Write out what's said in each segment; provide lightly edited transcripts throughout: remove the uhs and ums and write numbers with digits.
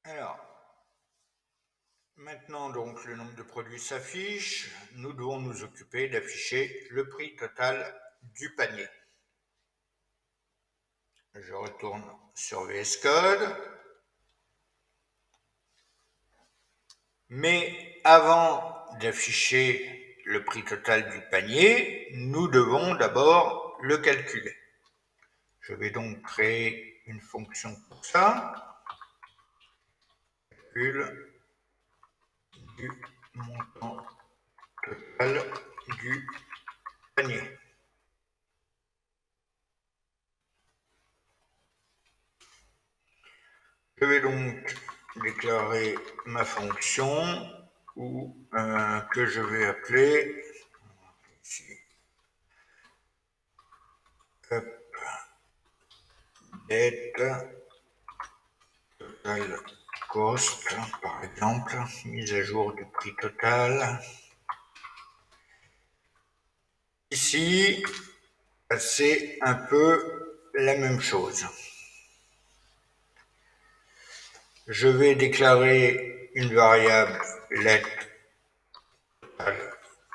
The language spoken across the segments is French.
Alors, maintenant donc le nombre de produits s'affiche, nous devons nous occuper d'afficher le prix total du panier. Je retourne sur VS Code. Mais avant d'afficher le prix total du panier, nous devons d'abord le calculer. Je vais donc créer une fonction pour ça. Calcul du montant total du panier. Je vais donc déclarer ma fonction que je vais appeler ici, dette total cost, par exemple, mise à jour du prix total. Ici, c'est un peu la même chose. Je vais déclarer une variable let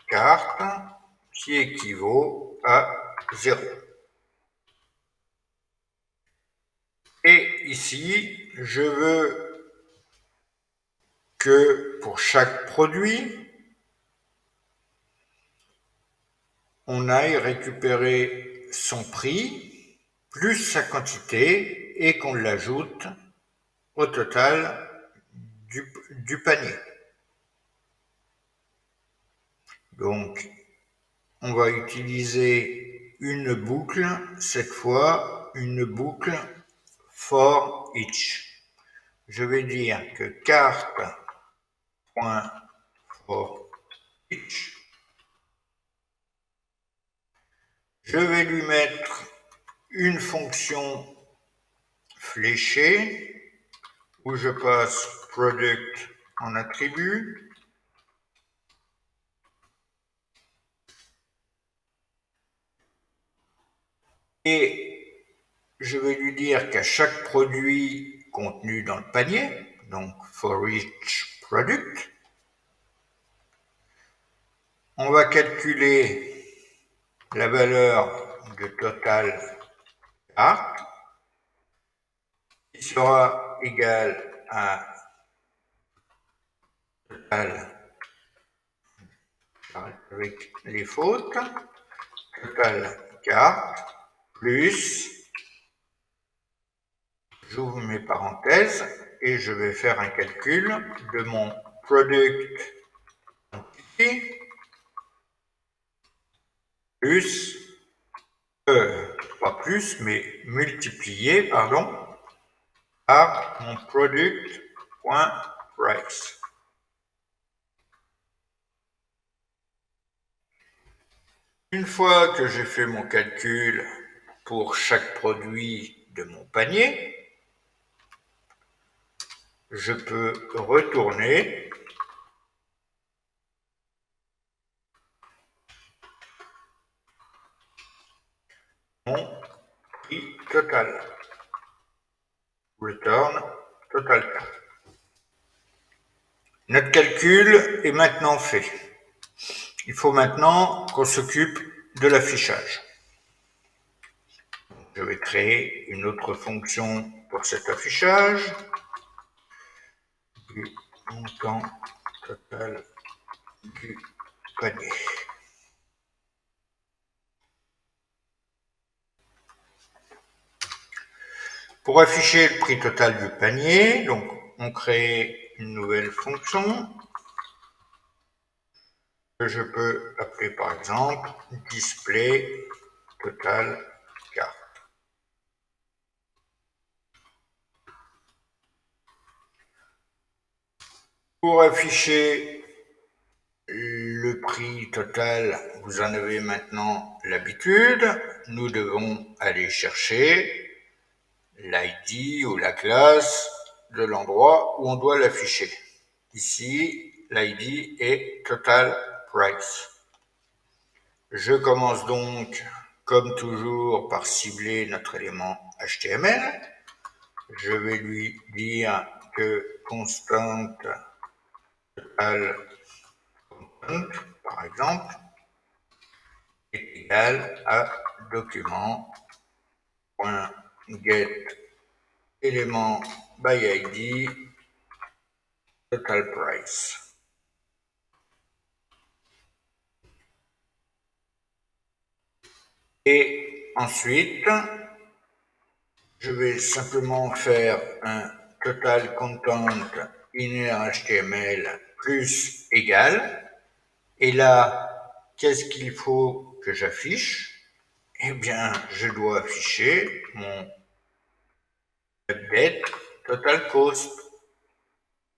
carte qui équivaut à 0. Et ici, je veux que pour chaque produit, on aille récupérer son prix plus sa quantité et qu'on l'ajoute au total du panier. Donc, on va utiliser une boucle, cette fois une boucle for each. Je vais dire que carte.for each, je vais lui mettre une fonction fléchée où je passe product en attribut. Et je vais lui dire qu'à chaque produit contenu dans le panier, donc for each product, on va calculer la valeur de total carte qui sera égale à total avec les fautes, total carte plus, j'ouvre mes parenthèses et je vais faire un calcul de mon product quantity plus, pas plus, mais multiplié, pardon, par mon product.price. Une fois que j'ai fait mon calcul pour chaque produit de mon panier, je peux retourner mon prix total. Return total carte. Notre calcul est maintenant fait. Il faut maintenant qu'on s'occupe de l'affichage. Je vais créer une autre fonction pour cet affichage du montant total du panier. Pour afficher le prix total du panier, donc on crée une nouvelle fonction que je peux appeler par exemple display total carte. Pour afficher le prix total, vous en avez maintenant l'habitude. Nous devons aller chercher l'ID ou la classe de l'endroit où on doit l'afficher. Ici, l'ID est Total Price. Je commence donc, comme toujours, par cibler notre élément HTML. Je vais lui dire que constante total content, par exemple, est égal à document.get élément by id total price. Et ensuite, je vais simplement faire un total content inner HTML plus égal. Et là, qu'est-ce qu'il faut que j'affiche? Eh bien, je dois afficher mon update total cost.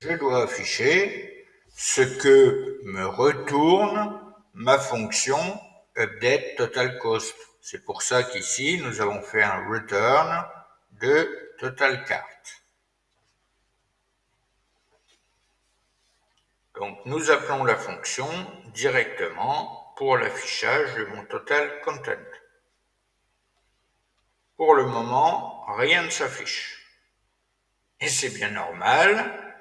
Je dois afficher ce que me retourne ma fonction update total cost. C'est pour ça qu'ici, nous avons fait un return de total cart. Donc, nous appelons la fonction directement pour l'affichage de mon total content. Pour le moment, rien ne s'affiche. Et c'est bien normal,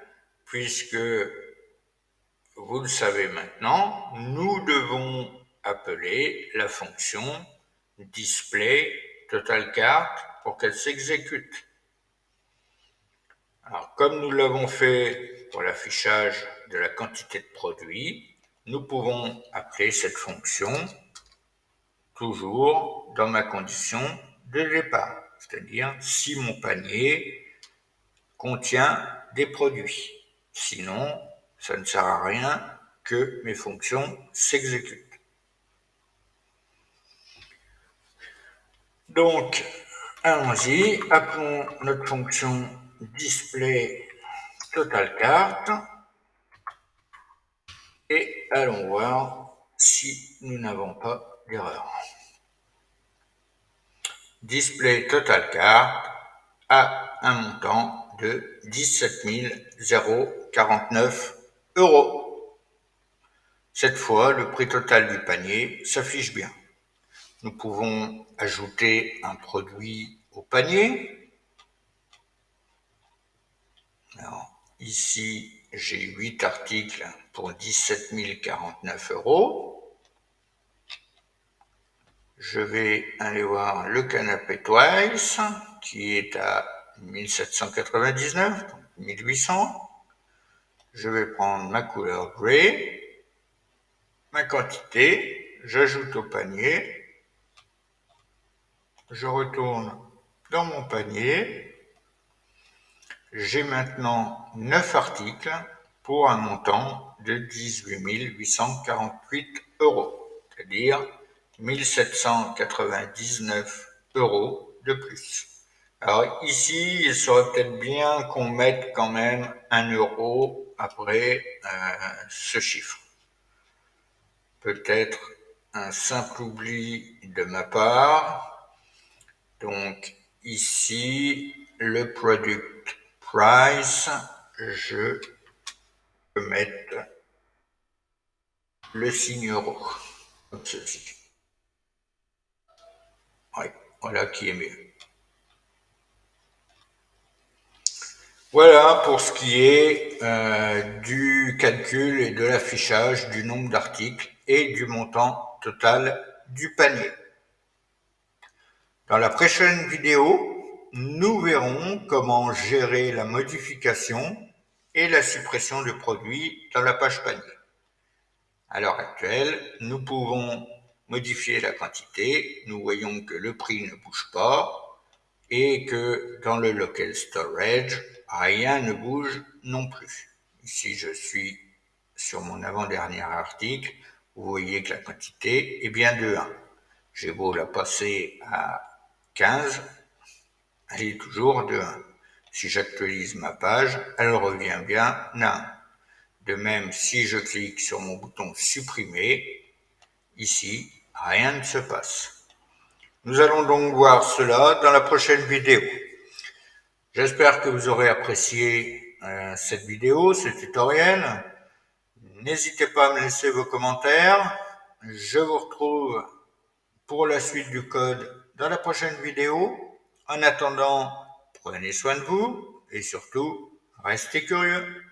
puisque, vous le savez maintenant, nous devons appeler la fonction display total cart pour qu'elle s'exécute. Alors, comme nous l'avons fait pour l'affichage de la quantité de produit, nous pouvons appeler cette fonction toujours dans ma condition de départ, c'est-à-dire si mon panier contient des produits. Sinon, ça ne sert à rien que mes fonctions s'exécutent. Donc, allons-y, appelons notre fonction display total cart et allons voir si nous n'avons pas d'erreur. Display total cart a un montant de 17 049 €. Cette fois, le prix total du panier s'affiche bien. Nous pouvons ajouter un produit au panier. Alors, ici, j'ai 8 articles pour 17 049 €. Je vais aller voir le canapé Twice, qui est à 1799, donc 1800. Je vais prendre ma couleur gray, ma quantité, j'ajoute au panier, je retourne dans mon panier. J'ai maintenant 9 articles pour un montant de 18 848 €, c'est-à-dire 1799 € de plus. Alors ici, il serait peut-être bien qu'on mette quand même 1 € après ce chiffre. Peut-être un simple oubli de ma part. Donc ici, le product price, je peux mettre le signe euro, comme ceci. Oui, voilà qui est mieux. Voilà pour ce qui est du calcul et de l'affichage du nombre d'articles et du montant total du panier. Dans la prochaine vidéo, nous verrons comment gérer la modification et la suppression de produits dans la page panier. À l'heure actuelle, nous pouvons modifier la quantité. Nous voyons que le prix ne bouge pas et que dans le local storage, rien ne bouge non plus. Ici, je suis sur mon avant-dernier article. Vous voyez que la quantité est bien de 1. J'ai beau la passer à 15, elle est toujours de 1. Si j'actualise ma page, elle revient bien à 1. De même, si je clique sur mon bouton supprimer, ici, rien ne se passe. Nous allons donc voir cela dans la prochaine vidéo. J'espère que vous aurez apprécié cette vidéo, ce tutoriel. N'hésitez pas à me laisser vos commentaires. Je vous retrouve pour la suite du code dans la prochaine vidéo. En attendant, prenez soin de vous et surtout, Restez curieux.